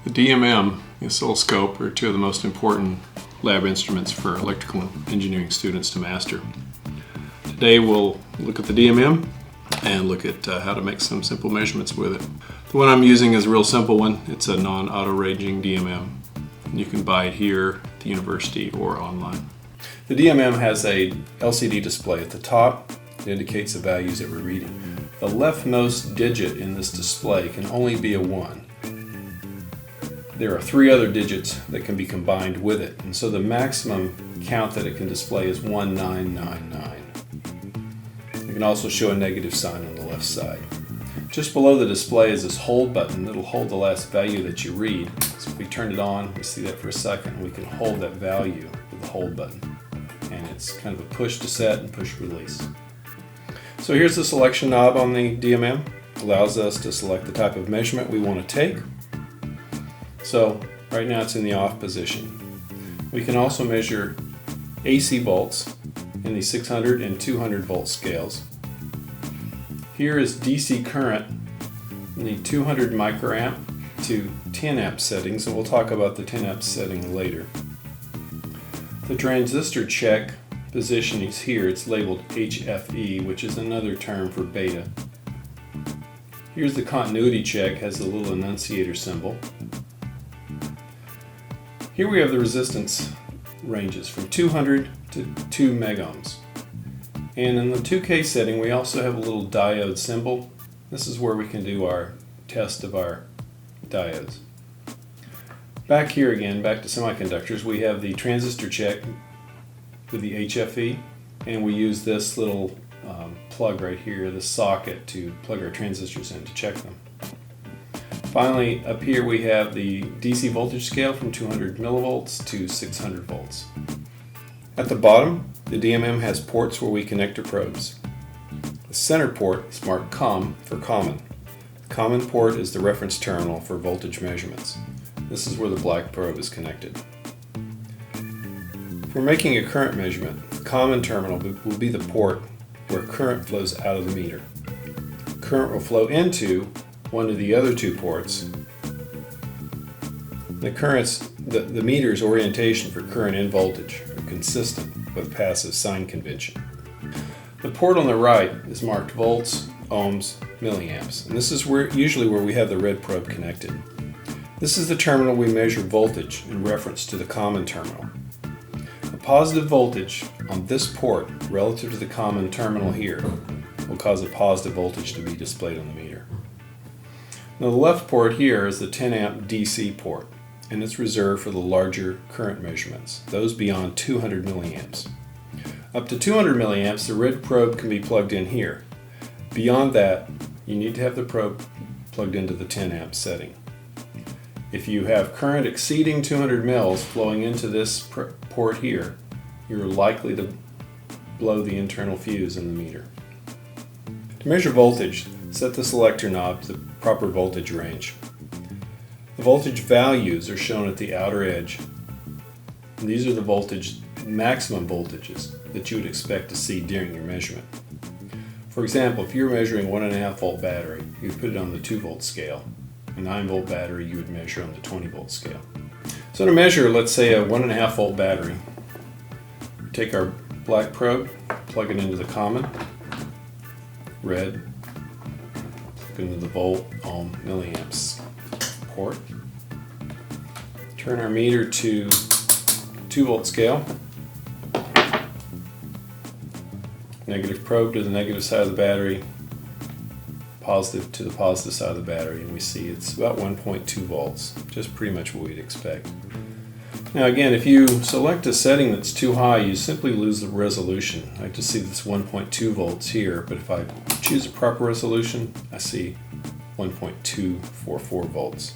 The DMM and oscilloscope are two of the most important lab instruments for electrical engineering students to master. Today we'll look at the DMM and look at how to make some simple measurements with it. The one I'm using is a real simple one. It's a non-auto ranging DMM. You can buy it here at the university or online. The DMM has a LCD display at the top. It indicates the values that we're reading. The leftmost digit in this display can only be a 1. There are 3 other digits that can be combined with it, and so the maximum count that it can display is 1999. You can also show a negative sign on the left side. Just below the display is this hold button that'll hold the last value that you read. So if we turn it on, we see that for a second, and we can hold that value with the hold button. And it's kind of a push to set and push release. So here's the selection knob on the DMM. It allows us to select the type of measurement we want to take. So right now it's in the off position. We can also measure AC volts in the 600 and 200 volt scales. Here is DC current in the 200 microamp to 10 amp settings, and we'll talk about the 10 amp setting later. The transistor check position is here. It's labeled HFE, which is another term for beta. Here's the continuity check, has the little annunciator symbol. Here we have the resistance ranges from 200 to 2 megohms. And in the 2K setting, we also have a little diode symbol. This is where we can do our test of our diodes. Back here again, back to semiconductors, we have the transistor check with the HFE, and we use this little plug right here, the socket, to plug our transistors in to check them. Finally, up here we have the DC voltage scale from 200 millivolts to 600 volts. At the bottom, the DMM has ports where we connect our probes. The center port is marked COM for common. The common port is the reference terminal for voltage measurements. This is where the black probe is connected. For making a current measurement, the common terminal will be the port where current flows out of the meter. Current will flow into one of the other 2 ports. The meter's orientation for current and voltage are consistent with passive sign convention. The port on the right is marked volts, ohms, milliamps, and this is usually where we have the red probe connected. This is the terminal we measure voltage in reference to the common terminal. A positive voltage on this port relative to the common terminal here will cause a positive voltage to be displayed on the meter. Now the left port here is the 10 amp DC port, and it's reserved for the larger current measurements, those beyond 200 milliamps. Up to 200 milliamps, the red probe can be plugged in here. Beyond that, you need to have the probe plugged into the 10 amp setting. If you have current exceeding 200 mils flowing into this port here, you're likely to blow the internal fuse in the meter. To measure voltage, set the selector knob to the proper voltage range. The voltage values are shown at the outer edge. And these are the maximum voltages that you would expect to see during your measurement. For example, if you're measuring a 1.5 volt battery, you would put it on the 2 volt scale. A 9 volt battery you would measure on the 20 volt scale. So to measure, let's say a 1.5 volt battery, we take our black probe, plug it into the common, red, plug into the volt, ohm, milliamps port. Turn our meter to 2 volt scale. Negative probe to the negative side of the battery, positive to the positive side of the battery, and we see it's about 1.2 volts, just pretty much what we'd expect. Now again, if you select a setting that's too high, you simply lose the resolution. I just see this 1.2 volts here, but if I choose a proper resolution, I see 1.244 volts.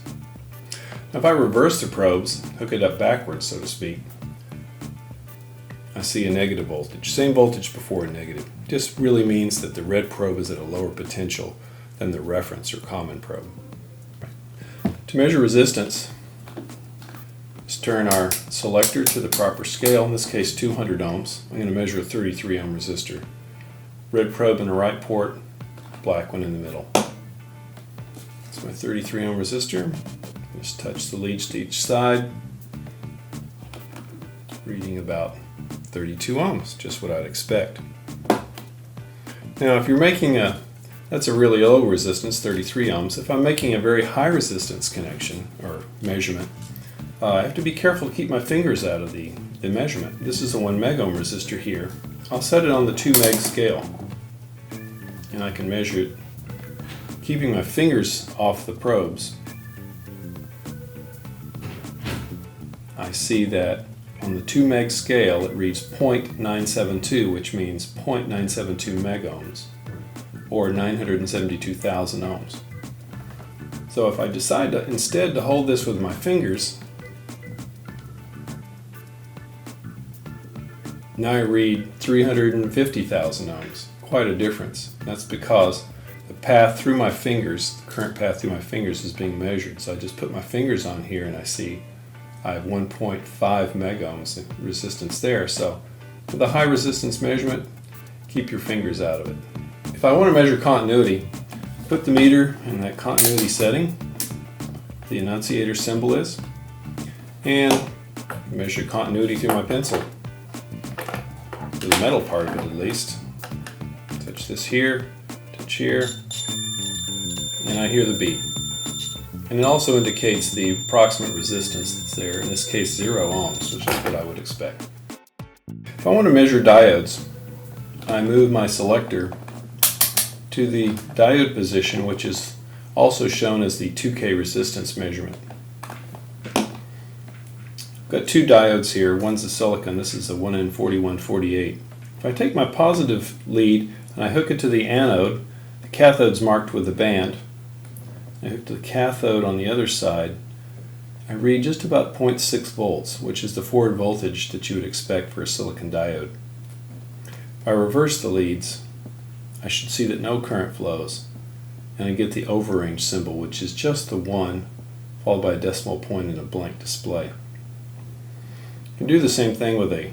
Now if I reverse the probes, hook it up backwards, so to speak, I see a negative voltage. Same voltage before negative. Just really means that the red probe is at a lower potential than the reference or common probe. To measure resistance, let's turn our selector to the proper scale, in this case 200 ohms. I'm going to measure a 33 ohm resistor. Red probe in the right port, black one in the middle. That's my 33 ohm resistor. Just touch the leads to each side. Reading about 32 ohms, just what I'd expect. Now if you're making that's a really low resistance, 33 ohms. If I'm making a very high resistance connection or measurement, I have to be careful to keep my fingers out of the measurement. This is a 1 megohm resistor here. I'll set it on the 2 meg scale, and I can measure it keeping my fingers off the probes. I see that on the 2 meg scale it reads 0.972, which means 0.972 megohms, or 972,000 ohms. So if I decide to instead to hold this with my fingers, now I read 350,000 ohms. Quite a difference. That's because the path through my fingers, the current path through my fingers is being measured. So I just put my fingers on here and I see I have 1.5 megohms of resistance there. So with a high resistance measurement, keep your fingers out of it. If I want to measure continuity, put the meter in that continuity setting, the annunciator symbol is, and measure continuity through my pencil. For the metal part of it at least. Touch this here, touch here, and I hear the beep. And it also indicates the approximate resistance that's there, in this case 0 ohms, which is what I would expect. If I want to measure diodes, I move my selector to the diode position, which is also shown as the 2K resistance measurement. I've got 2 diodes here. One's a silicon, this is a 1N4148. If I take my positive lead and I hook it to the anode, the cathode's marked with a band. I hook the cathode on the other side. I read just about 0.6 volts, which is the forward voltage that you would expect for a silicon diode. If I reverse the leads, I should see that no current flows, and I get the overrange symbol, which is just the 1 followed by a decimal point in a blank display. You can do the same thing with a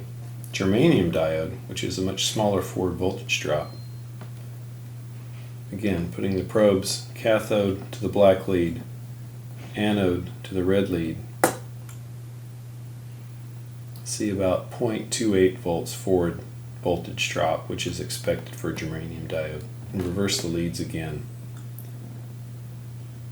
germanium diode, which is a much smaller forward voltage drop. Again, putting the probes, cathode to the black lead, anode to the red lead. See about 0.28 volts forward voltage drop, which is expected for a germanium diode. And reverse the leads again.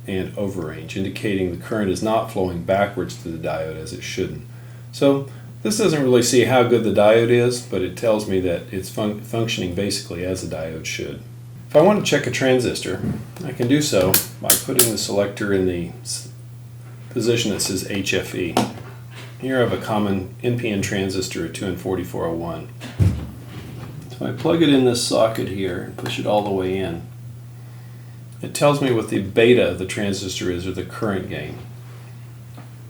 And overrange, indicating the current is not flowing backwards to the diode as it shouldn't. So this doesn't really see how good the diode is, but it tells me that it's functioning basically as a diode should. If I want to check a transistor, I can do so by putting the selector in the position that says HFE. Here I have a common NPN transistor, a 2N4401. So I plug it in this socket here and push it all the way in. It tells me what the beta of the transistor is, or the current gain.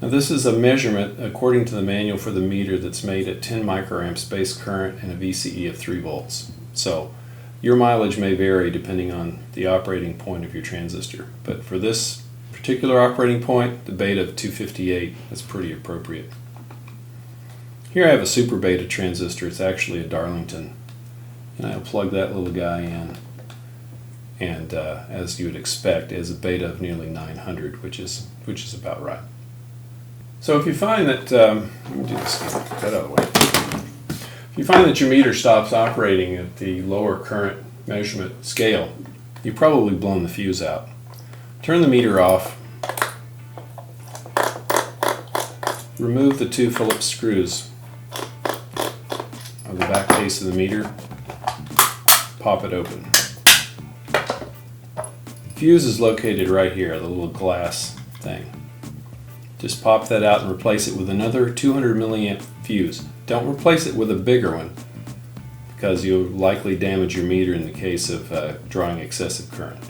Now this is a measurement according to the manual for the meter that's made at 10 microamps base current and a VCE of 3 volts. So your mileage may vary depending on the operating point of your transistor, but for this particular operating point, the beta of 258 is pretty appropriate. Here I have a super beta transistor. It's actually a Darlington, and I'll plug that little guy in, and as you would expect, it has a beta of nearly 900, which is about right. So if you find that let me do this again, get that out of the way. If you find that your meter stops operating at the lower current measurement scale, you've probably blown the fuse out. Turn the meter off. Remove the 2 Phillips screws of the back case of the meter. Pop it open. Fuse is located right here, the little glass thing. Just pop that out and replace it with another 200 milliamp fuse. Don't replace it with a bigger one, because you'll likely damage your meter in the case of drawing excessive current.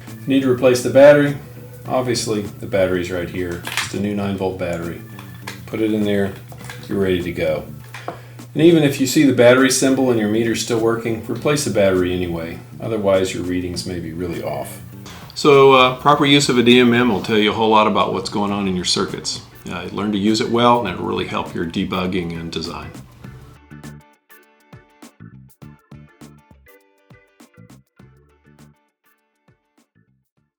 If you need to replace the battery, obviously the battery's right here. It's a new 9-volt battery. Put it in there, you're ready to go. And even if you see the battery symbol and your meter's still working, replace the battery anyway. Otherwise your readings may be really off. So proper use of a DMM will tell you a whole lot about what's going on in your circuits. Learn to use it well, and it'll really help your debugging and design.